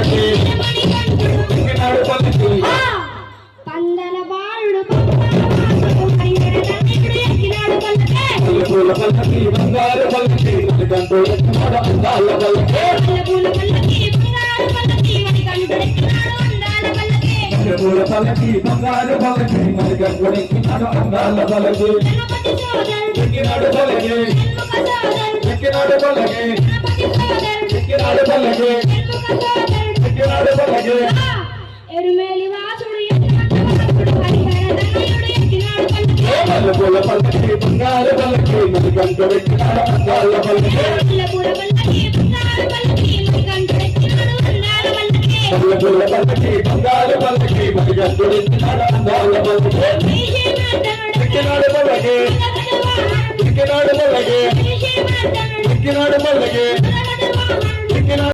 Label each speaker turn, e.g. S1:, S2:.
S1: పల్లకి ఎక్కినాడు పల్లకి
S2: పందల బాలుడు ఎక్కినాడు పల్లకి
S1: పూల పల్లకి బంగారు పల్లకి మణికంఠుడు ఎక్కినాడు అందాల పల్లకి
S2: పూల పల్లకి బంగారు పల్లకి మణికంఠుడు ఎక్కినాడు అందాల పల్లకి
S1: పూల పల్లకి బంగారు పల్లకి మణికంఠుడు ఎక్కినాడు అందాల పల్లకి
S2: గణపతి సోదరుడు
S1: ఎక్కినాడు పల్లకి
S2: షణ్ముఖ సోదరుడు
S1: ఎక్కినాడు పల్లకి
S2: గణపతి సోదరుడు
S1: ఎక్కినాడు పల్లకి
S2: షణ్ముఖ సోదరుడు
S1: ఎక్కినాడు పల్లకి
S2: ఎరుమేలి వాసుడు ఎక్కినాడు హరిహర ఎక్కినాడు పల్లకి
S1: పూల పల్లకి బంగారు పల్లకి మణికంఠుడు ఎక్కినాడు అందాల పల్లకి
S2: పూల పల్లకి బంగారు పల్లకి మణికంఠుడు ఎక్కినాడు అందాల పల్లకి
S1: పూల పల్లకి బంగారు పల్లకి మణికంఠుడు ఎక్కినాడు అందాల పల్లకి ఎక్కినాడు పల్లకి ఎక్కినాడు పల్లకి ఎక్కినాడు పల్లకి